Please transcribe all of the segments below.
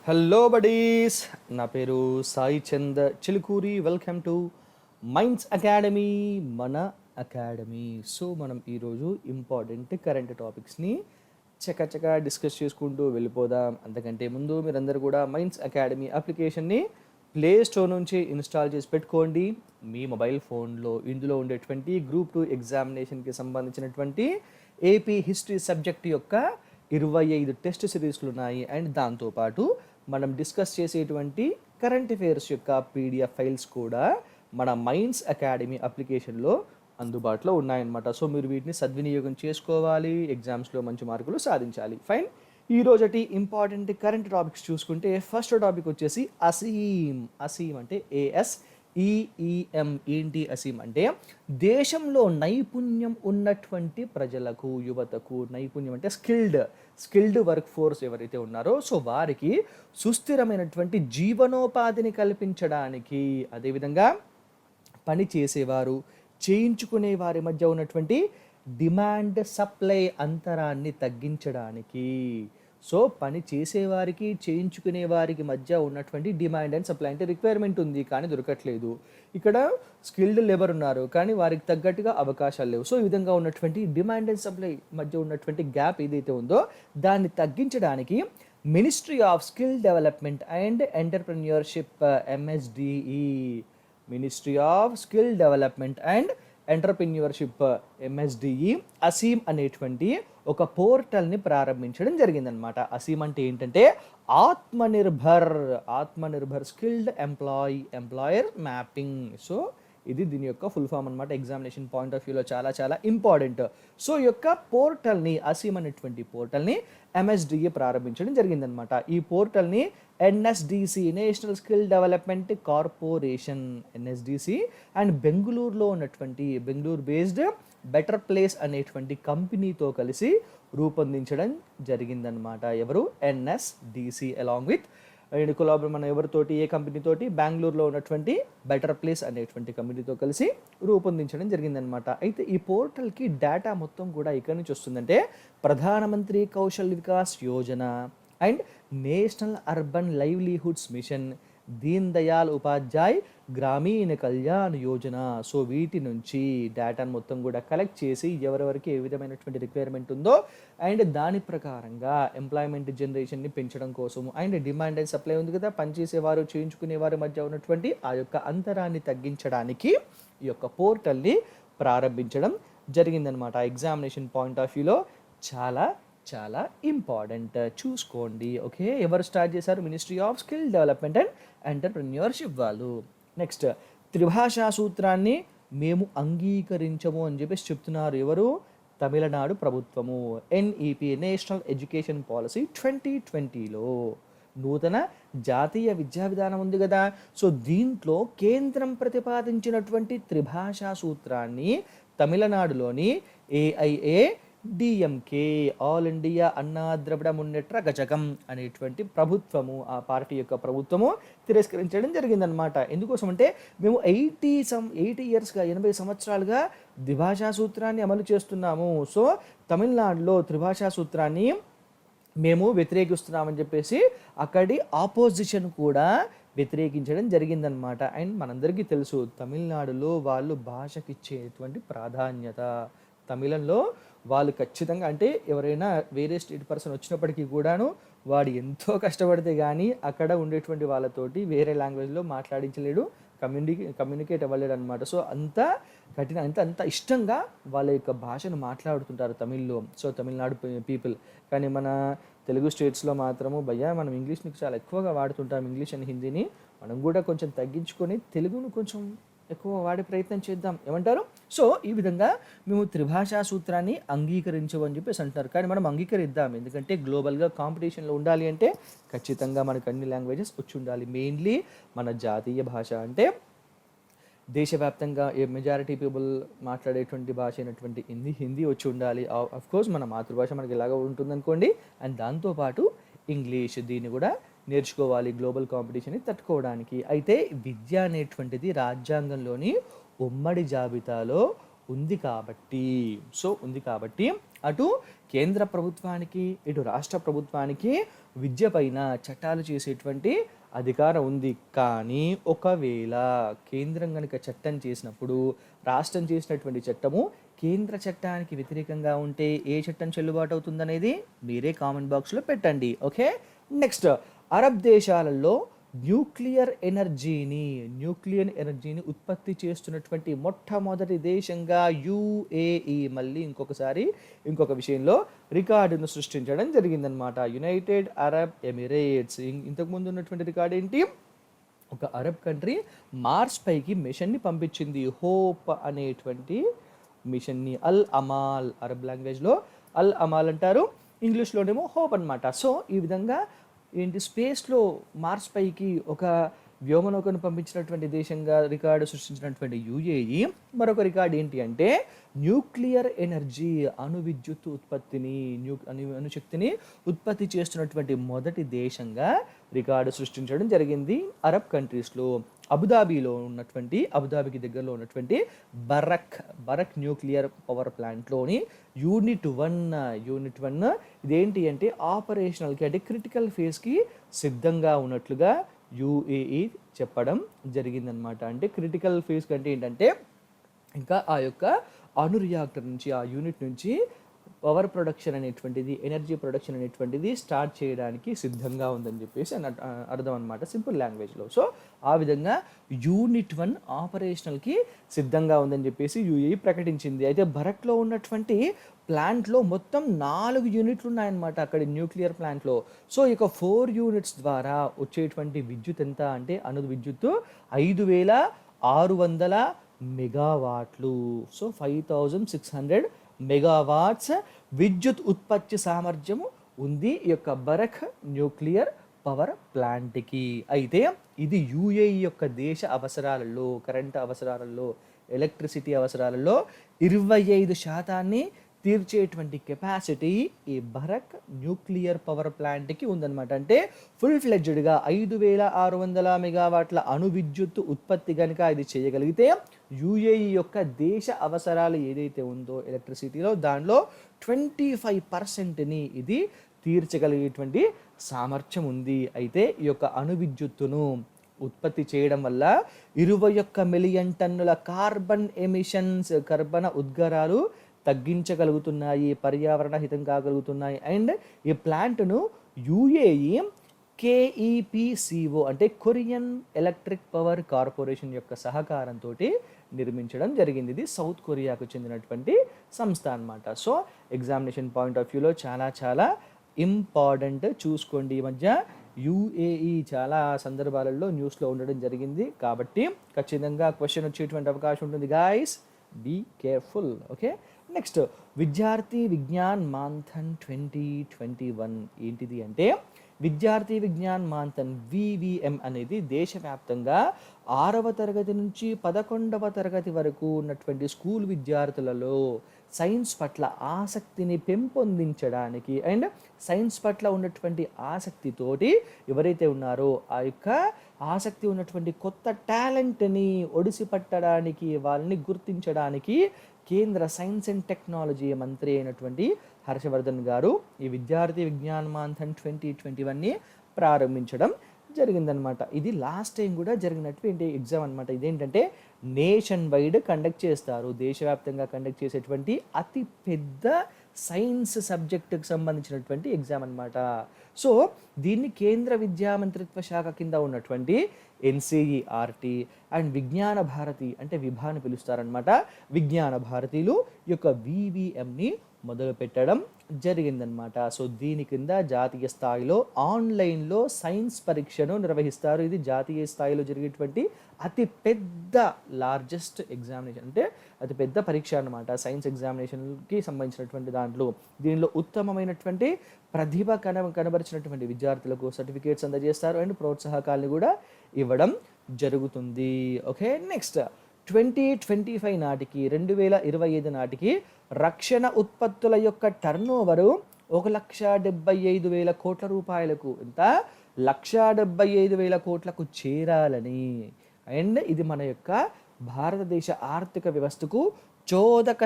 Hello buddies, నా పేరు Sai Chand Chilukuri. Welcome to minds academy, మన అకాడమీ. సో మనం ఈరోజు ఇంపార్టెంట్ కరెంట్ టాపిక్స్ని చకచకా డిస్కస్ చేసుకుంటూ వెళ్ళిపోదాం. అంతకంటే ముందు మీరందరూ కూడా మైండ్స్ అకాడమీ అప్లికేషన్ని ప్లే స్టోర్ నుంచి ఇన్స్టాల్ చేసి పెట్టుకోండి మీ మొబైల్ ఫోన్లో. ఇందులో ఉండేటువంటి గ్రూప్ 2 ఎగ్జామినేషన్కి సంబంధించినటువంటి ఏపీ హిస్టరీ సబ్జెక్ట్ యొక్క 25 టెస్ట్ సిరీస్లు ఉన్నాయి. అండ్ దాంతోపాటు మనం డిస్కస్ చేసేటువంటి కరెంట్ అఫైర్స్ యొక్క పీడిఎఫ్ ఫైల్స్ కూడా మన మైండ్స్ అకాడమీ అప్లికేషన్లో అందుబాటులో ఉన్నాయన్నమాట. సో మీరు వీటిని సద్వినియోగం చేసుకోవాలి, ఎగ్జామ్స్లో మంచి మార్కులు సాధించాలి. ఫైన్. ఈ రోజటి ఇంపార్టెంట్ కరెంట్ టాపిక్స్ చూసుకుంటే ఫస్ట్ టాపిక్ వచ్చేసి అసీమ్. అసీమ్ అంటే ASEEM. ఏంటి అసీమ్ అంటే? దేశంలో నైపుణ్యం ఉన్నటువంటి ప్రజలకు, యువతకు, నైపుణ్యం అంటే స్కిల్డ్ వర్క్ ఫోర్స్ ఎవరైతే ఉన్నారో సో వారికి సుస్థిరమైనటువంటి జీవనోపాధిని కల్పించడానికి, అదేవిధంగా పని చేసేవారు, చేయించుకునే వారి మధ్య ఉన్నటువంటి డిమాండ్ సప్లై అంతరాన్ని తగ్గించడానికి. సో పని చేసేవారికి, చేయించుకునే వారికి మధ్య ఉన్నటువంటి డిమాండ్ అండ్ సప్లై అంటే రిక్వైర్మెంట్ ఉంది కానీ దొరకట్లేదు. ఇక్కడ స్కిల్డ్ లేబర్ ఉన్నారు కానీ వారికి తగ్గట్టుగా అవకాశాలు లేవు. సో ఈ విధంగా ఉన్నటువంటి డిమాండ్ అండ్ సప్లై మధ్య ఉన్నటువంటి గ్యాప్ ఏదైతే ఉందో దాన్ని తగ్గించడానికి ministry of skill development and entrepreneurship, MSDE, ministry of skill development and entrepreneurship, MSDE, Aseem అనేటువంటి ఒక పోర్టల్ని ప్రారంభించడం జరిగిందనమాట. అసీమ్ అంటే ఏంటంటే Aatmanirbhar skilled employer mapping. So ఇది దీని యొక్క ఫుల్ ఫామ్ అనమాట. ఎగ్జామినేషన్ పాయింట్ ఆఫ్ వ్యూలో చాలా చాలా ఇంపార్టెంట్. సో ఈ యొక్క పోర్టల్ని, అసీమ్ అనేటువంటి పోర్టల్ని MSDE ప్రారంభించడం జరిగిందనమాట. ఈ పోర్టల్ని NSDC, national skill development corporation, NSDC and బెంగళూరులో ఉన్నటువంటి బెంగళూరు బేస్డ్ బెటర్ ప్లేస్ అనేటువంటి కంపెనీతో కలిసి రూపొందించడం జరిగిందనమాట. ఎవరు? NSDC అలాంగ్ విత్ కొలాబరేట్ మన ఎవరితోటి, ఏ కంపెనీతోటి? బెంగళూరులో ఉన్నటువంటి బెటర్ ప్లేస్ అనేటువంటి కంపెనీతో కలిసి రూపొందించడం జరిగిందనమాట. అయితే ఈ పోర్టల్కి డేటా మొత్తం కూడా ఎక్కడి నుంచి వస్తుందంటే Pradhan Mantri Kaushal Vikas Yojana and national urban livelihoods mission, Deen Dayal Upadhyay Grameen Kalyan Yojana. So వీటి నుంచి డేటాను మొత్తం కూడా కలెక్ట్ చేసి ఎవరెవరికి ఏ విధమైనటువంటి రిక్వైర్మెంట్ ఉందో అండ్ దాని ప్రకారంగా ఎంప్లాయ్మెంట్ జనరేషన్ని పెంచడం కోసము అండ్ డిమాండ్ అండ్ సప్లై ఉంది కదా, పనిచేసేవారు, చేయించుకునేవారి మధ్య ఉన్నటువంటి ఆ యొక్క అంతరాన్ని తగ్గించడానికి ఈ యొక్క పోర్టల్ని ప్రారంభించడం జరిగిందనమాట. ఎగ్జామినేషన్ పాయింట్ ఆఫ్ వ్యూలో చాలా చాలా ఇంపార్టెంట్, చూసుకోండి. ఓకే, ఎవరు స్టార్ట్ చేశారు? Ministry of skill development and entrepreneurship వాళ్ళు. నెక్స్ట్, త్రిభాషా సూత్రాన్ని మేము అంగీకరించము అని చెప్పేసి చెప్తున్నారు. ఎవరు? తమిళనాడు ప్రభుత్వము. NEP, నేషనల్ ఎడ్యుకేషన్ పాలసీ 2020లో నూతన జాతీయ విద్యా విధానం ఉంది కదా, సో దీంట్లో కేంద్రం ప్రతిపాదించినటువంటి త్రిభాషా సూత్రాన్ని తమిళనాడులోని AIADMK, ఆల్ ఇండియా అన్నా ద్రవిడ మున్నెట్ర గజకం అనేటువంటి ప్రభుత్వము, ఆ పార్టీ యొక్క ప్రభుత్వము తిరస్కరించడం జరిగిందనమాట. ఎందుకోసం అంటే మేము 80 ఇయర్స్గా, 80 సంవత్సరాలుగా ద్విభాషా సూత్రాన్ని అమలు చేస్తున్నాము. సో తమిళనాడులో త్రిభాషా సూత్రాన్ని మేము వ్యతిరేకిస్తున్నామని చెప్పేసి అక్కడి ఆపోజిషన్ కూడా వ్యతిరేకించడం జరిగిందనమాట. అండ్ మనందరికీ తెలుసు తమిళనాడులో వాళ్ళు భాషకి ఇచ్చేటువంటి ప్రాధాన్యత, తమిళంలో వాళ్ళు ఖచ్చితంగా, అంటే ఎవరైనా వేరే స్టేట్ పర్సన్ వచ్చినప్పటికీ కూడాను వాడు ఎంతో కష్టపడితే కానీ అక్కడ ఉండేటువంటి వాళ్ళతోటి వేరే లాంగ్వేజ్లో మాట్లాడించలేడు, కమ్యూనికేట్ అవ్వలేడు అనమాట. సో అంత కఠిన, అంత ఇష్టంగా వాళ్ళ యొక్క భాషను మాట్లాడుతుంటారు తమిళ్లో. So Tamil Nadu people. కానీ మన తెలుగు స్టేట్స్లో మాత్రము భయ్యా మనం ఇంగ్లీష్ని చాలా ఎక్కువగా వాడుతుంటాం, ఇంగ్లీష్ అండ్ హిందీని. మనం కూడా కొంచెం తగ్గించుకొని తెలుగును కొంచెం ఎక్కువ వాడే ప్రయత్నం చేద్దాం, ఏమంటారు? సో ఈ విధంగా మేము త్రిభాషా సూత్రాన్ని అంగీకరించమని చెప్పేసి అంటున్నారు. కానీ మనం అంగీకరిద్దాం, ఎందుకంటే గ్లోబల్గా కాంపిటీషన్లో ఉండాలి అంటే ఖచ్చితంగా మనకు అన్ని లాంగ్వేజెస్ వచ్చి ఉండాలి. మెయిన్లీ మన జాతీయ భాష అంటే దేశవ్యాప్తంగా ఏ మెజారిటీ పీపుల్ మాట్లాడేటువంటి భాష అయినటువంటి హిందీ వచ్చి ఉండాలి. కోర్స్ మన మాతృభాష మనకి ఇలాగ ఉంటుందనుకోండి. అండ్ దాంతోపాటు ఇంగ్లీష్, దీన్ని కూడా నేర్చుకోవాలి గ్లోబల్ కాంపిటీషన్ని తట్టుకోవడానికి. అయితే విద్య అనేటువంటిది రాజ్యాంగంలోని ఉమ్మడి జాబితాలో ఉంది కాబట్టి అటు కేంద్ర ప్రభుత్వానికి ఇటు రాష్ట్ర ప్రభుత్వానికి విద్య పైన చట్టాలు చేసేటువంటి అధికారం ఉంది. కానీ ఒకవేళ కేంద్రం కనుక చట్టం చేసినప్పుడు రాష్ట్రం చేసినటువంటి చట్టము కేంద్ర చట్టానికి వ్యతిరేకంగా ఉంటే ఏ చట్టం చెల్లుబాటు అవుతుందనేది మీరే కామెంట్ బాక్స్లో పెట్టండి. ఓకే, నెక్స్ట్ అరబ్ దేశాలలో న్యూక్లియర్ ఎనర్జీని ఉత్పత్తి చేస్తున్నటువంటి మొట్టమొదటి దేశంగా యుఏఈ మళ్ళీ ఇంకొక విషయంలో రికార్డును సృష్టించడం జరిగిందనమాట. United Arab Emirates. ఇంతకుముందు ఉన్నటువంటి రికార్డు ఏంటి? ఒక అరబ్ కంట్రీ మార్స్ పైకి మిషన్ని పంపించింది. హోప్ అనేటువంటి మిషన్ని. అల్ అమాల్ అరబ్ లాంగ్వేజ్లో అల్ అమాల్ అంటారు, ఇంగ్లీష్లోనేమో హోప్ అనమాట. సో ఈ విధంగా స్పేస్లో మార్స్ పైకి ఒక వ్యోమనౌకను పంపించినటువంటి దేశంగా రికార్డు సృష్టించినటువంటి యుఏఈ మరొక రికార్డు ఏంటి అంటే న్యూక్లియర్ ఎనర్జీ విద్యుత్ ఉత్పత్తిని అణుశక్తిని ఉత్పత్తి చేస్తున్నటువంటి మొదటి దేశంగా రికార్డు సృష్టించడం జరిగింది అరబ్ కంట్రీస్లో. అబుదాబికి దగ్గరలో ఉన్నటువంటి బరక్ న్యూక్లియర్ పవర్ ప్లాంట్లోని యూనిట్ 1 ఇదేంటి అంటే ఆపరేషనల్కి అంటే క్రిటికల్ ఫేజ్కి సిద్ధంగా ఉన్నట్లుగా యుఏఈ చెప్పడం జరిగిందనమాట. అంటే క్రిటికల్ ఫేజ్ కంటే ఏంటంటే ఇంకా ఆ యొక్క అణు రియాక్టర్ నుంచి ఆ యూనిట్ నుంచి పవర్ ప్రొడక్షన్ అనేటువంటిది ఎనర్జీ ప్రొడక్షన్ అనేటువంటిది స్టార్ట్ చేయడానికి సిద్ధంగా ఉందని చెప్పేసి అర్థం అనమాట సింపుల్ లాంగ్వేజ్లో. సో ఆ విధంగా యూనిట్ 1 ఆపరేషనల్కి సిద్ధంగా ఉందని చెప్పేసి యుఏఈ ప్రకటించింది. అయితే బరక్లో ఉన్నటువంటి ప్లాంట్లో మొత్తం 4 యూనిట్లు ఉన్నాయన్నమాట అక్కడ న్యూక్లియర్ ప్లాంట్లో. సో ఇక 4 యూనిట్స్ ద్వారా వచ్చేటువంటి విద్యుత్ ఎంత అంటే విద్యుత్తు 5600 మెగావాట్లు. సో 5600 మెగావాట్స్ విద్యుత్ ఉత్పత్తి సామర్థ్యము ఉంది ఈ యొక్క బరక్ న్యూక్లియర్ పవర్ ప్లాంట్కి. అయితే ఇది యుఏఈ యొక్క దేశ అవసరాలలో కరెంట్ అవసరాలలో ఎలక్ట్రిసిటీ అవసరాలలో 25% తీర్చేటువంటి కెపాసిటీ ఈ బరక్ న్యూక్లియర్ పవర్ ప్లాంట్కి ఉందన్నమాట. అంటే ఫుల్ ఫ్లెడ్జ్డ్గా 5600 మెగావాట్ల అణు విద్యుత్ ఉత్పత్తి కనుక ఇది చేయగలిగితే యుఏఈ యొక్క దేశ అవసరాలు ఏదైతే ఉందో ఎలక్ట్రిసిటీలో దానిలో 25%ని ఇది తీర్చగలిగేటువంటి సామర్థ్యం ఉంది. అయితే ఈ యొక్క అణు విద్యుత్తును ఉత్పత్తి చేయడం వల్ల 21 మిలియన్ టన్నుల కర్బన ఉద్గారాలు తగ్గించగలుగుతున్నాయి, పర్యావరణ హితం కాగలుగుతున్నాయి. అండ్ ఈ ప్లాంట్ను యుఏఈ KEPCO అంటే కొరియన్ ఎలక్ట్రిక్ పవర్ కార్పొరేషన్ యొక్క సహకారంతో నిర్మించడం జరిగింది. ఇది సౌత్ కొరియాకు చెందినటువంటి సంస్థ అన్నమాట. సో ఎగ్జామినేషన్ పాయింట్ ఆఫ్ వ్యూలో చాలా ఇంపార్టెంట్ చూసుకోండి. ఈ మధ్య యుఏఈ చాలా సందర్భాలలో న్యూస్లో ఉండడం జరిగింది కాబట్టి ఖచ్చితంగా క్వశ్చన్ వచ్చేటువంటి అవకాశం ఉంటుంది. Guys, be careful. Okay, next Vidyarthi Vigyan మాంథన్ 2021 ఏంటిది అంటే విద్యార్థి విజ్ఞాన్ మాంథన్ VVM అనేది దేశవ్యాప్తంగా 6వ తరగతి నుంచి 11వ తరగతి వరకు ఉన్నటువంటి స్కూల్ విద్యార్థులలో సైన్స్ పట్ల ఆసక్తిని పెంపొందించడానికి అండ్ సైన్స్ పట్ల ఉన్నటువంటి ఆసక్తితోటి ఎవరైతే ఉన్నారో ఆ యొక్క ఆసక్తి ఉన్నటువంటి కొత్త టాలెంట్ని ఒడిసి పట్టడానికి వాళ్ళని గుర్తించడానికి కేంద్ర సైన్స్ అండ్ టెక్నాలజీ మంత్రి అయినటువంటి హర్షవర్ధన్ గారు ఈ విద్యార్థి విజ్ఞాన్ మాంథన్ 2021ని ప్రారంభించడం జరిగిందనమాట. ఇది లాస్ట్ టైం కూడా జరిగినటువంటి ఎగ్జామ్ అనమాట. ఇదేంటంటే నేషన్ వైడ్ కండక్ట్ చేస్తారు, దేశవ్యాప్తంగా కండక్ట్ చేసేటువంటి అతి పెద్ద సైన్స్ సబ్జెక్టుకు సంబంధించినటువంటి ఎగ్జామ్ అనమాట. సో దీన్ని కేంద్ర విద్యా మంత్రిత్వ శాఖ కింద ఉన్నటువంటి NCERT అండ్ విజ్ఞాన భారతి అంటే విభా అని పిలుస్తారనమాట. విజ్ఞాన భారతీలు ఈ యొక్క VVMని మొదలు పెట్టడం జరిగిందనమాట. సో దీని కింద జాతీయ స్థాయిలో ఆన్లైన్లో సైన్స్ పరీక్షను నిర్వహిస్తారు. ఇది జాతీయ స్థాయిలో జరిగేటువంటి అతి పెద్ద లార్జెస్ట్ ఎగ్జామినేషన్ అంటే అతి పెద్ద పరీక్ష అనమాట. సైన్స్ ఎగ్జామినేషన్కి సంబంధించినటువంటి దాంట్లో దీనిలో ఉత్తమమైనటువంటి ప్రతిభ కనబరిచినటువంటి విద్యార్థులకు సర్టిఫికేట్స్ అందజేస్తారు అండ్ ప్రోత్సాహకాలను కూడా ఇవ్వడం జరుగుతుంది. ఓకే, నెక్స్ట్ 2025 నాటికి 2025 నాటికి రక్షణ ఉత్పత్తుల యొక్క టర్నోవరు 1,75,000 కోట్ల రూపాయలకు ఎంత 1,75,000 కోట్లకు చేరాలని అండ్ ఇది మన యొక్క భారతదేశ ఆర్థిక వ్యవస్థకు చోదక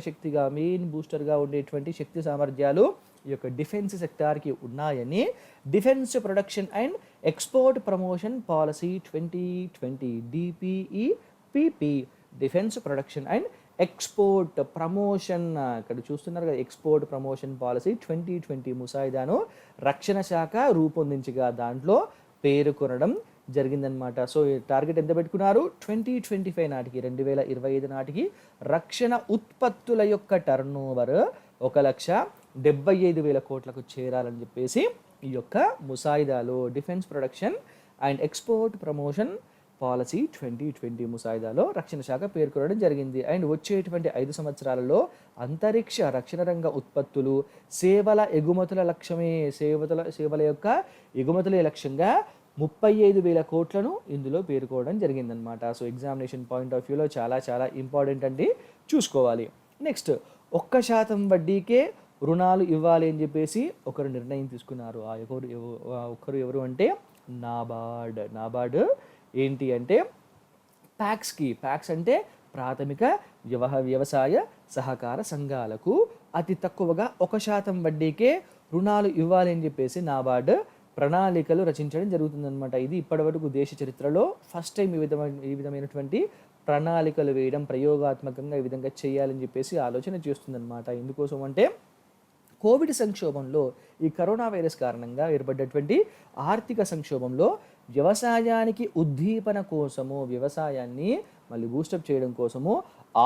శక్తిగా మెయిన్ బూస్టర్గా ఉండేటువంటి శక్తి సామర్థ్యాలు ఈ యొక్క డిఫెన్స్ సెక్టార్కి ఉన్నాయని defence production and export promotion policy 2020 DPEPP, defence production and export promotion, ఇక్కడ చూస్తున్నారు కదా ఎక్స్పోర్ట్ ప్రమోషన్ పాలసీ 2020 ముసాయిదాను రక్షణ శాఖ రూపొందించగా దాంట్లో పేర్కొనడం జరిగిందనమాట. సో ఈ టార్గెట్ ఎంత పెట్టుకున్నారు, 2025 నాటికి 2025 నాటికి రక్షణ ఉత్పత్తుల యొక్క టర్నోవర్ 1,75,000 కోట్లకు చేరాలని చెప్పేసి ఈ యొక్క ముసాయిదాలో defence production and export promotion policy 2020 ముసాయిదాలో రక్షణ శాఖ పేర్కొనడం జరిగింది. అండ్ వచ్చేటువంటి 5 సంవత్సరాలలో అంతరిక్ష రక్షణ రంగ ఉత్పత్తులు సేవల ఎగుమతుల లక్ష్యమే సేవల యొక్క ఎగుమతులే లక్ష్యంగా 35,000 కోట్లను ఇందులో పేర్కోవడం జరిగిందనమాట. సో ఎగ్జామినేషన్ పాయింట్ ఆఫ్ వ్యూలో చాలా చాలా ఇంపార్టెంట్ అండి, చూసుకోవాలి. నెక్స్ట్ 1% వడ్డీకే రుణాలు ఇవ్వాలి అని చెప్పేసి ఒకరు నిర్ణయం తీసుకున్నారు. ఒకరు ఎవరు అంటే నాబార్డ్ ఏంటి అంటే ప్యాక్స్ అంటే ప్రాథమిక వ్యవసాయ సహకార సంఘాలకు అతి తక్కువగా 1% వడ్డీకే రుణాలు ఇవ్వాలి అని చెప్పేసి నాబార్డ్ ప్రణాళికలు రచించడం జరుగుతుందన్నమాట. ఇది ఇప్పటివరకు దేశ చరిత్రలో ఫస్ట్ టైం ఈ విధమైనటువంటి ప్రణాళికలు వేయడం, ప్రయోగాత్మకంగా ఈ విధంగా చేయాలని చెప్పేసి ఆలోచన చేస్తుందన్నమాట. ఎందుకోసం అంటే కోవిడ్ సంక్షోభంలో ఈ కరోనా వైరస్ కారణంగా ఏర్పడ్డటువంటి ఆర్థిక సంక్షోభంలో వ్యవసాయానికి ఉద్దీపన కోసము, వ్యవసాయాన్ని మళ్ళీ బూస్టప్ చేయడం కోసము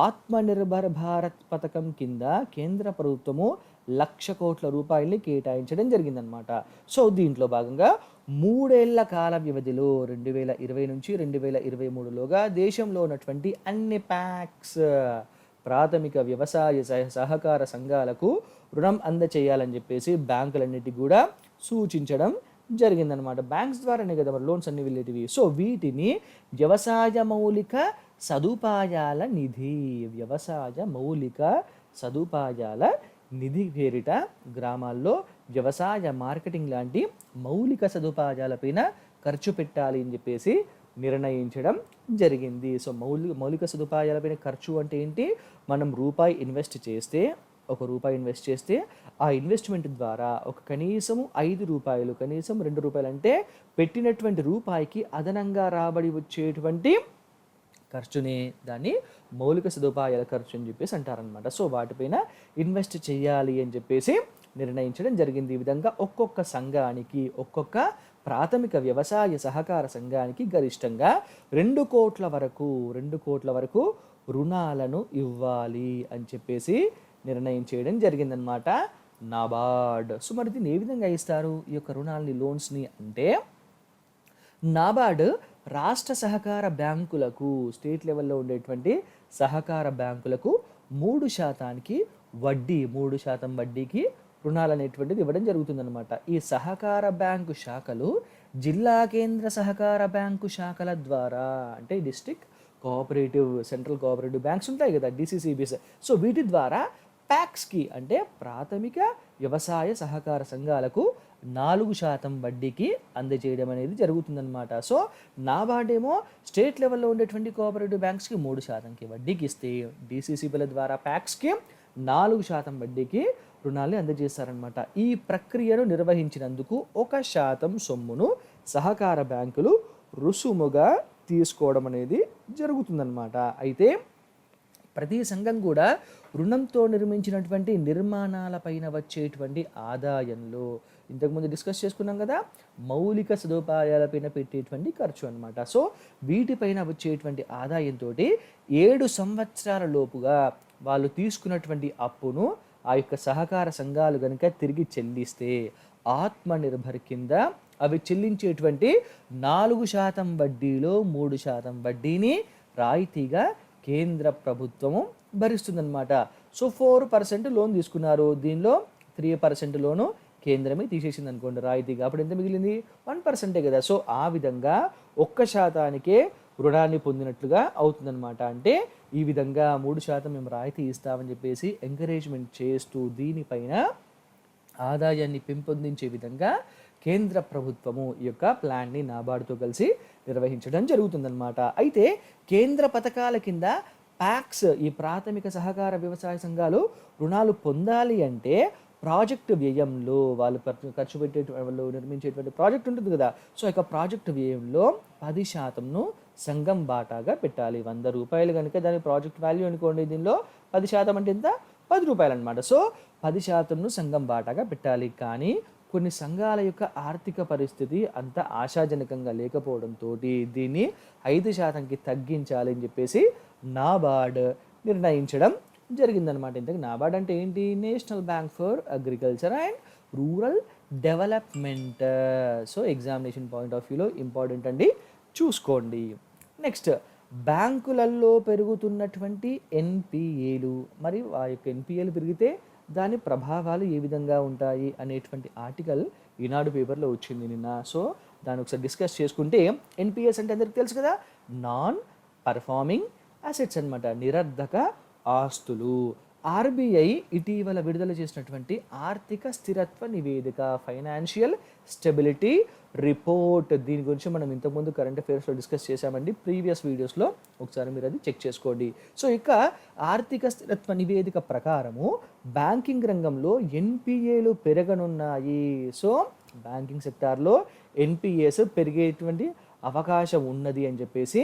ఆత్మనిర్భర్ భారత్ పథకం కింద కేంద్ర ప్రభుత్వము 1,00,000 కోట్ల రూపాయలని కేటాయించడం జరిగిందనమాట. సో దీంట్లో భాగంగా 3 ఏళ్ల కాల వ్యవధిలో 2020 నుంచి 2023లోగా దేశంలో ఉన్నటువంటి అన్ని ప్యాక్స్ ప్రాథమిక వ్యవసాయ సహకార సంఘాలకు రుణం అందచేయాలని చెప్పేసి బ్యాంకులన్నిటికీ కూడా సూచించడం జరిగిందనమాట. బ్యాంక్స్ ద్వారానే కదా మరి లోన్స్ అన్ని వెళ్ళేటివి. సో వీటిని వ్యవసాయ మౌలిక సదుపాయాల నిధి పేరిట గ్రామాల్లో వ్యవసాయ మార్కెటింగ్ లాంటి మౌలిక సదుపాయాలపైన ఖర్చు పెట్టాలి అని చెప్పేసి నిర్ణయించడం జరిగింది. సో మౌలిక సదుపాయాలపైన ఖర్చు అంటే ఏంటి, మనం రూపాయి ఇన్వెస్ట్ చేస్తే ఆ ఇన్వెస్ట్మెంట్ ద్వారా కనీసం 5 రూపాయలు, కనీసం 2 రూపాయలు అంటే పెట్టినటువంటి రూపాయికి అదనంగా రాబడి వచ్చేటువంటి ఖర్చుని దాన్ని మౌలిక సదుపాయాల ఖర్చు అని చెప్పేసి అంటారనమాట. సో వాటిపైన ఇన్వెస్ట్ చేయాలి అని చెప్పేసి నిర్ణయించడం జరిగింది. ఈ విధంగా ఒక్కొక్క సంఘానికి, ఒక్కొక్క ప్రాథమిక వ్యవసాయ సహకార సంఘానికి గరిష్టంగా 2 కోట్ల వరకు రుణాలను ఇవ్వాలి అని చెప్పేసి నిర్ణయం చేయడం జరిగిందనమాట నాబార్డ్. సో మరి దీన్ని ఏ విధంగా ఇస్తారు ఈ యొక్క రుణాలని, లోన్స్ని అంటే నాబార్డ్ రాష్ట్ర సహకార బ్యాంకులకు, స్టేట్ లెవెల్లో ఉండేటువంటి సహకార బ్యాంకులకు 3% వడ్డీకి రుణాలు అనేటువంటిది ఇవ్వడం జరుగుతుందన్నమాట. ఈ సహకార బ్యాంకు శాఖలు జిల్లా కేంద్ర సహకార బ్యాంకు శాఖల ద్వారా, అంటే district cooperative, central cooperative banks ఉంటాయి కదా, DCCBs. సో వీటి ద్వారా ప్యాక్స్కి అంటే ప్రాథమిక వ్యవసాయ సహకార సంఘాలకు 4% వడ్డీకి అందజేయడం అనేది జరుగుతుందన్నమాట. సో నాబార్డ్ ఏమో స్టేట్ లెవెల్లో ఉండేటువంటి కోఆపరేటివ్ బ్యాంక్స్కి 3%కి వడ్డీకి ఇస్తే, DCCBల ద్వారా ప్యాక్స్కి 4% వడ్డీకి రుణాల్ని అందజేస్తారనమాట. ఈ ప్రక్రియను నిర్వహించినందుకు 1% సొమ్మును సహకార బ్యాంకులు రుసుముగా తీసుకోవడం అనేది జరుగుతుందన్నమాట. అయితే ప్రతి సంఘం కూడా రుణంతో నిర్మించినటువంటి నిర్మాణాలపైన వచ్చేటువంటి ఆదాయంలో, ఇంతకుముందు డిస్కస్ చేసుకున్నాం కదా, మౌలిక సదుపాయాలపైన పెట్టేటువంటి ఖర్చు అనమాట. సో వీటిపైన వచ్చేటువంటి ఆదాయంతో 7 సంవత్సరాల లోపుగా వాళ్ళు తీసుకున్నటువంటి అప్పును ఆ యొక్క సహకార సంఘాలు కనుక తిరిగి చెల్లిస్తే ఆత్మనిర్భర్ కింద అవి చెల్లించేటువంటి 4% వడ్డీలో 3% వడ్డీని రాయితీగా కేంద్ర ప్రభుత్వము భరిస్తుందన్నమాట. సో 4% లోన్ తీసుకున్నారు, దీనిలో 3% లోను కేంద్రమే తీసేసింది అనుకోండి రాయితీగా, అప్పుడు ఎంత మిగిలింది 1%ఏ కదా. సో ఆ విధంగా 1%కే రుణాన్ని పొందినట్లుగా అవుతుందన్నమాట. అంటే ఈ విధంగా 3% మేము రాయితీ ఇస్తామని చెప్పేసి ఎంకరేజ్మెంట్ చేస్తూ దీనిపైన ఆదాయాన్ని పెంపొందించే విధంగా కేంద్ర ప్రభుత్వము ఈ యొక్క ప్లాన్ని నాబార్డుతో కలిసి నిర్వహించడం జరుగుతుందన్నమాట. అయితే కేంద్ర పథకాల కింద ప్యాక్స్ ఈ ప్రాథమిక సహకార వ్యవసాయ సంఘాలు రుణాలు పొందాలి అంటే ప్రాజెక్టు వ్యయంలో వాళ్ళు ఖర్చు పెట్టే వాళ్ళు నిర్మించేటువంటి ప్రాజెక్ట్ ఉంటుంది కదా, సో ఇక ప్రాజెక్టు వ్యయంలో 10%ను సంఘం బాటాగా పెట్టాలి. 100 రూపాయలు కనుక దాని ప్రాజెక్ట్ వాల్యూ అనుకోండి, దీనిలో 10% అంటే ఎంత, 10 రూపాయలు అనమాట. సో 10%ను సంఘం బాటాగా పెట్టాలి. కానీ కొన్ని సంఘాల యొక్క ఆర్థిక పరిస్థితి అంత ఆశాజనకంగా లేకపోవడంతో దీన్ని 5%కి తగ్గించాలి అని చెప్పేసి నాబార్డ్ నిర్ణయించడం జరిగిందనమాట. ఇంతకు నాబార్డ్ అంటే ఏంటి, national bank for agriculture and rural development. So examination point of వ్యూలో ఇంపార్టెంట్ అండి, చూసుకోండి. నెక్స్ట్, బ్యాంకులలో పెరుగుతున్నటువంటి ఎన్పిఏలు, మరి ఆ యొక్క ఎన్పిఏలు పెరిగితే దాని ప్రభావాలు ఏ విధంగా ఉంటాయి అనేటువంటి ఆర్టికల్ ఈనాడు పేపర్లో వచ్చింది నిన్న. సో దాన్ని ఒకసారి డిస్కస్ చేసుకుంటే, ఎన్పిఎస్ అంటే అందరికి తెలుసు కదా, నాన్ పర్ఫార్మింగ్ అసెట్స్ అనమాట, నిరర్ధక ఆస్తులు. ఆర్బీఐ ఇటీవల విడుదల చేసినటువంటి ఆర్థిక స్థిరత్వ నివేదిక, ఫైనాన్షియల్ స్టెబిలిటీ రిపోర్ట్, దీని గురించి మనం ఇంతకుముందు కరెంట్ అఫైర్స్లో డిస్కస్ చేశామండి ప్రీవియస్ వీడియోస్లో, ఒకసారి మీరు అది చెక్ చేసుకోండి. సో ఇక ఆర్థిక స్థిరత్వ నివేదిక ప్రకారము బ్యాంకింగ్ రంగంలో ఎన్పిఏలు పెరగనున్నాయి. సో బ్యాంకింగ్ సెక్టార్లో ఎన్పిఏస్ పెరిగేటువంటి అవకాశం ఉన్నది అని చెప్పేసి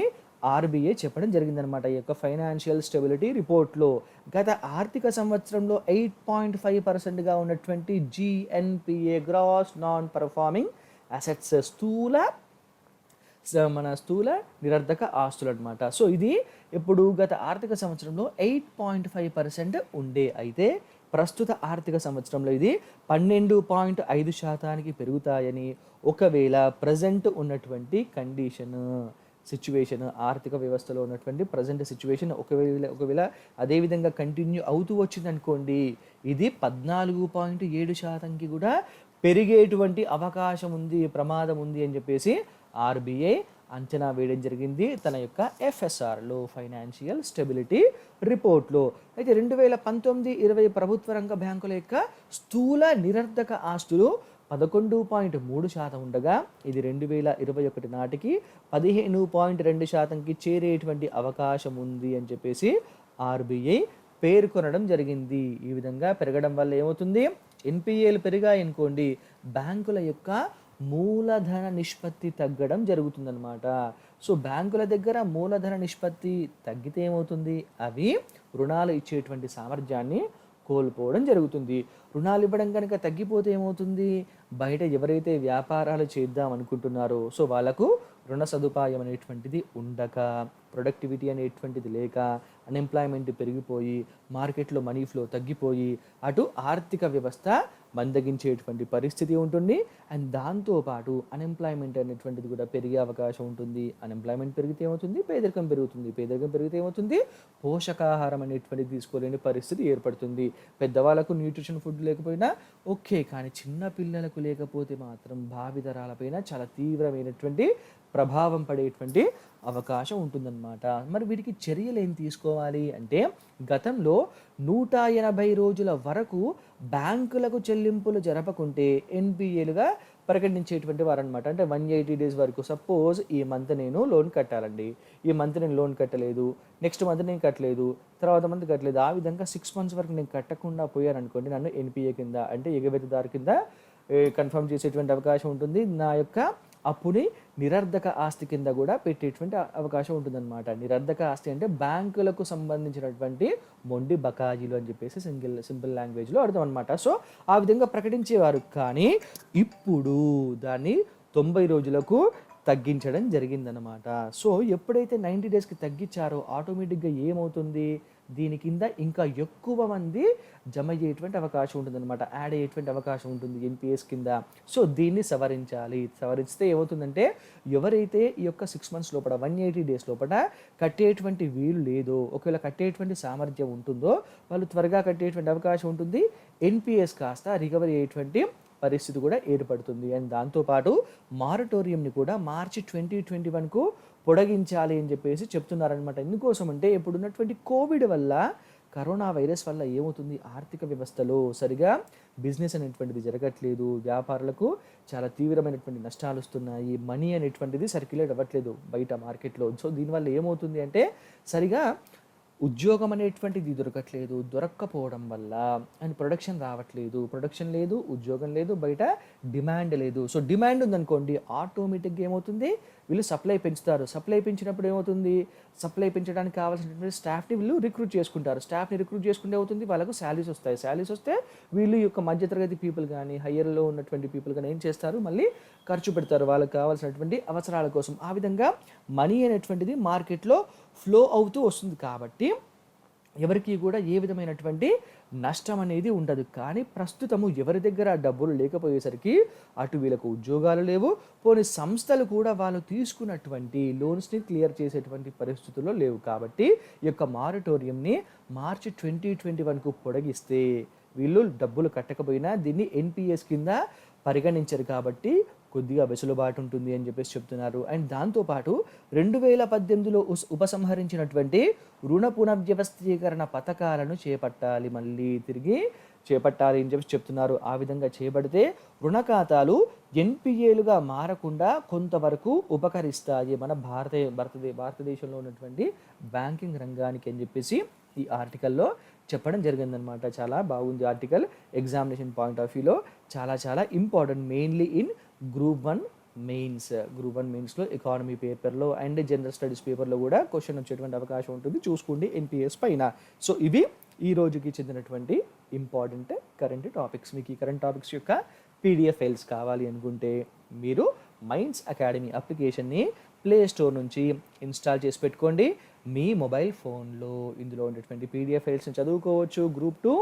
ఆర్బీఐ చెప్పడం జరిగిందనమాట. ఈ యొక్క ఫైనాన్షియల్ స్టెబిలిటీ రిపోర్ట్లో గత ఆర్థిక సంవత్సరంలో 8.5%గా ఉన్నటువంటి జిఎన్పిఏ, గ్రాస్ నాన్ పర్ఫార్మింగ్ అసెట్స్, స్థూల నిరర్ధక ఆస్తులు అనమాట. సో ఇది ఇప్పుడు గత ఆర్థిక సంవత్సరంలో 8.5% ఉండే, అయితే ప్రస్తుత ఆర్థిక సంవత్సరంలో ఇది 12.5%కి పెరుగుతాయని, ఒకవేళ ప్రజెంట్ ఉన్నటువంటి సిచ్యువేషన్, ఆర్థిక వ్యవస్థలో ఉన్నటువంటి ప్రజెంట్ సిచ్యువేషన్ ఒకవేళ అదేవిధంగా కంటిన్యూ అవుతూ వచ్చిందనుకోండి, ఇది 14.7%కి కూడా పెరిగేటువంటి అవకాశం ఉంది, ప్రమాదం ఉంది అని చెప్పేసి ఆర్బీఐ అంచనా వేయడం జరిగింది తన యొక్క ఎఫ్ఎస్ఆర్లో, ఫైనాన్షియల్ స్టెబిలిటీ రిపోర్ట్లో. అయితే 2019-20 ప్రభుత్వ రంగ బ్యాంకుల యొక్క స్థూల నిరర్ధక ఆస్తులు 11.3% ఉండగా, ఇది 2021 నాటికి 15.2%కి చేరేటువంటి అవకాశం ఉంది అని చెప్పేసి ఆర్బీఐ పేర్కొనడం జరిగింది. ఈ విధంగా పెరగడం వల్ల ఏమవుతుంది, ఎన్పిఏలు పెరిగాయి అనుకోండి, బ్యాంకుల యొక్క మూలధన నిష్పత్తి తగ్గడం జరుగుతుందన్నమాట. సో బ్యాంకుల దగ్గర మూలధన నిష్పత్తి తగ్గితే ఏమవుతుంది, అవి రుణాలు ఇచ్చేటువంటి సామర్థ్యాన్ని కోల్పోవడం జరుగుతుంది. రుణాలు ఇవ్వడం కనుక తగ్గిపోతే ఏమవుతుంది, బయట ఎవరైతే వ్యాపారాలు చేద్దాం అనుకుంటున్నారో సో వాళ్ళకు రుణ సదుపాయం అనేటువంటిది ఉండక, ప్రొడక్టివిటీ అనేటువంటిది లేక, అన్ఎంప్లాయ్మెంట్ పెరిగిపోయి, మార్కెట్లో మనీ ఫ్లో తగ్గిపోయి, అటు ఆర్థిక వ్యవస్థ మందగించేటువంటి పరిస్థితి ఉంటుంది. అండ్ దాంతోపాటు అన్ఎంప్లాయ్మెంట్ అనేటువంటిది కూడా పెరిగే అవకాశం ఉంటుంది. అన్ఎంప్లాయ్మెంట్ పెరిగితే ఏమవుతుంది, పేదరికం పెరుగుతుంది. పేదరికం పెరిగితే ఏమవుతుంది, పోషకాహారం అనేటువంటిది తీసుకోలేని పరిస్థితి ఏర్పడుతుంది. పెద్దవాళ్ళకు న్యూట్రిషన్ ఫుడ్ లేకపోయినా ఓకే, కానీ చిన్న పిల్లలకు లేకపోతే మాత్రం భావితరాలపైన చాలా తీవ్రమైనటువంటి ప్రభావం పడేటువంటి అవకాశం ఉంటుందన్నమాట. మరి వీటికి చర్యలు ఏం తీసుకోవాలి అంటే, గతంలో 180 రోజుల వరకు బ్యాంకులకు చెల్లింపులు జరపకుంటే ఎన్పిఏలుగా ప్రకటించేటువంటి వారు అనమాట. అంటే 180 days వరకు, సపోజ్ ఈ మంత్ నేను లోన్ కట్టాలండి, ఈ మంత్ నేను లోన్ కట్టలేదు, నెక్స్ట్ మంత్ నేను కట్టలేదు, తర్వాత మంత్ కట్టలేదు, ఆ విధంగా 6 months వరకు నేను కట్టకుండా పోయాను అనుకోండి, నన్ను ఎన్పిఏ కింద అంటే ఎగవేతదారు కింద కన్ఫర్మ్ చేసేటువంటి అవకాశం ఉంటుంది. నా యొక్క అప్పుని నిరర్ధక ఆస్తి కింద కూడా పెట్టేటువంటి అవకాశం ఉంటుందన్నమాట. నిరర్ధక ఆస్తి అంటే బ్యాంకులకు సంబంధించినటువంటి మొండి బకాయిలు అని చెప్పేసి సింపుల్ లాంగ్వేజ్లో అర్థం అనమాట. సో ఆ విధంగా ప్రకటించేవారు, కానీ ఇప్పుడు దాన్ని 90 రోజులకు తగ్గించడం జరిగిందనమాట. సో ఎప్పుడైతే 90 daysకి తగ్గించారో ఆటోమేటిక్గా ఏమవుతుంది, దీని కింద ఇంకా ఎక్కువ మంది జమ అయ్యేటువంటి అవకాశం ఉంటుందన్నమాట, యాడ్ అయ్యేటువంటి అవకాశం ఉంటుంది ఎన్పిఎస్ కింద. సో దీన్ని సవరించాలి. సవరిస్తే ఏమవుతుందంటే, ఎవరైతే ఈ యొక్క 6 months లోపల 180 days లోపల కట్టేటువంటి వీలు లేదో, ఒకవేళ కట్టేటువంటి సామర్థ్యం ఉంటుందో వాళ్ళు త్వరగా కట్టేటువంటి అవకాశం ఉంటుంది. ఎన్పిఎస్ కాస్త రికవరీ అయ్యేటువంటి పరిస్థితి కూడా ఏర్పడుతుంది. అండ్ దాంతోపాటు మారటోరియంని కూడా మార్చి 2021కు పొడిగించాలి అని చెప్పేసి చెప్తున్నారనమాట. ఎందుకోసం అంటే, ఇప్పుడున్నటువంటి కోవిడ్ వల్ల, కరోనా వైరస్ వల్ల ఏమవుతుంది, ఆర్థిక వ్యవస్థలో సరిగా బిజినెస్ అనేటువంటిది జరగట్లేదు, వ్యాపారులకు చాలా తీవ్రమైనటువంటి నష్టాలు వస్తున్నాయి, మనీ అనేటువంటిది సర్క్యులేట్ అవ్వట్లేదు బయట మార్కెట్లో. సో దీనివల్ల ఏమవుతుంది అంటే, సరిగా ఉద్యోగం అనేటువంటిది దొరకట్లేదు, దొరక్కపోవడం వల్ల అండ్ ప్రొడక్షన్ రావట్లేదు, ప్రొడక్షన్ లేదు, ఉద్యోగం లేదు, బయట డిమాండ్ లేదు. సో డిమాండ్ ఉందనుకోండి, ఆటోమేటిక్గా ఏమవుతుంది, వీళ్ళు సప్లై పెంచుతారు. సప్లై పెంచినప్పుడు ఏమవుతుంది, సప్లై పెంచడానికి కావాల్సినటువంటి స్టాఫ్ని వీళ్ళు రిక్రూట్ చేసుకుంటారు. స్టాఫ్ని రిక్రూట్ చేసుకుంటే అవుతుంది, వాళ్ళకు శాలరీస్ వస్తాయి. శాలరీస్ వస్తే వీళ్ళు యొక్క మధ్యతరగతి పీపుల్ కానీ హయ్యర్లో ఉన్నటువంటి పీపుల్ కానీ ఏం చేస్తారు, మళ్ళీ ఖర్చు పెడతారు వాళ్ళకి కావాల్సినటువంటి అవసరాల కోసం. ఆ విధంగా మనీ అనేటువంటిది మార్కెట్లో ఫ్లో అవుతూ వస్తుంది. కాబట్టి ఎవరికి కూడా ఏ విధమైనటువంటి నష్టం అనేది ఉండదు. కానీ ప్రస్తుతము ఎవరి దగ్గర డబ్బులు లేకపోయేసరికి అటు వీళ్ళకు ఉద్యోగాలు లేవు, పోనీ సంస్థలు కూడా వాళ్ళు తీసుకున్నటువంటి లోన్స్ని క్లియర్ చేసేటువంటి పరిస్థితుల్లో లేవు. కాబట్టి ఈ యొక్క మారటోరియంని మార్చి 2021కు పొడిగిస్తే వీళ్ళు డబ్బులు కట్టకపోయినా దీన్ని ఎన్పిఎస్ కింద పరిగణించరు. కాబట్టి కొద్దిగా వెసులుబాటు ఉంటుంది అని చెప్పేసి చెప్తున్నారు. అండ్ దాంతోపాటు 2018లో ఉపసంహరించినటువంటి రుణ పునర్వ్యవస్థీకరణ పథకాలను చేపట్టాలి, మళ్ళీ తిరిగి చేపట్టాలి అని చెప్పి చెప్తున్నారు. ఆ విధంగా చేపడితే రుణ ఖాతాలు ఎన్పిఏలుగా మారకుండా కొంతవరకు ఉపకరిస్తాయి మన భారతదేశంలో ఉన్నటువంటి బ్యాంకింగ్ రంగానికి అని చెప్పేసి ఈ ఆర్టికల్లో చెప్పడం జరిగిందనమాట. చాలా బాగుంది ఆర్టికల్. ఎగ్జామినేషన్ పాయింట్ ఆఫ్ వ్యూలో చాలా చాలా ఇంపార్టెంట్, మెయిన్లీ ఇన్ గ్రూప్ 1 మెయిన్స్లో ఎకానమీ పేపర్లో అండ్ జనరల్ స్టడీస్ పేపర్లో కూడా క్వశ్చన్ వచ్చేటువంటి అవకాశం ఉంటుంది. చూసుకోండి ఎన్పిఎస్ పైన. సో ఇవి ఈ రోజుకి చెందినటువంటి ఇంపార్టెంట్ కరెంట్ టాపిక్స్. మీకు ఈ కరెంట్ టాపిక్స్ యొక్క పీడిఎఫ్ ఫైల్స్ కావాలి అనుకుంటే మీరు మైండ్స్ అకాడమీ అప్లికేషన్ని ప్లే స్టోర్ నుంచి ఇన్స్టాల్ చేసి పెట్టుకోండి. మీ మొబైల్ ఫోన్లో ఇందులో ఉండేటువంటి పీడిఎఫ్ ఫైల్స్ని చదువుకోవచ్చు. గ్రూప్ 2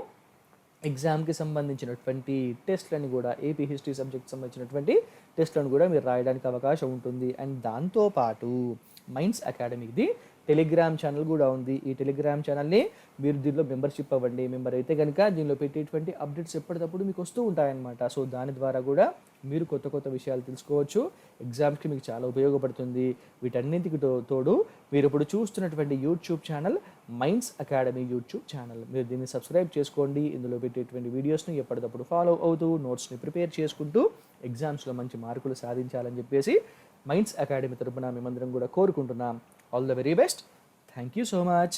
ఎగ్జామ్కి సంబంధించినటువంటి టెస్ట్లను కూడా, ఏపీ హిస్టరీ సబ్జెక్ట్ సంబంధించినటువంటి టెస్ట్లను కూడా మీరు రాయడానికి అవకాశం ఉంటుంది. అండ్ దాంతోపాటు మైండ్స్ అకాడమీది టెలిగ్రామ్ ఛానల్ కూడా ఉంది. ఈ టెలిగ్రామ్ ఛానల్ని మీరు దీనిలో మెంబర్షిప్ అవ్వండి. మెంబర్ అయితే కనుక దీనిలో పెట్టేటువంటి అప్డేట్స్ ఎప్పటికప్పుడు మీకు వస్తూ ఉంటాయన్నమాట. సో దాని ద్వారా కూడా మీరు కొత్త కొత్త విషయాలు తెలుసుకోవచ్చు. ఎగ్జామ్స్కి మీకు చాలా ఉపయోగపడుతుంది. వీటన్నింటికి తోడు మీరు ఇప్పుడు చూస్తున్నటువంటి YouTube channel minds academy YouTube channel, మీరు దీన్ని సబ్స్క్రైబ్ చేసుకోండి. ఇందులో పెట్టేటువంటి వీడియోస్ని ఎప్పటికప్పుడు ఫాలో అవుతూ నోట్స్ని ప్రిపేర్ చేసుకుంటూ ఎగ్జామ్స్లో మంచి మార్కులు సాధించాలని చెప్పేసి మైండ్స్ అకాడమీ తరపున మేమందరం కూడా కోరుకుంటున్నాం. All the very best. Thank you so much.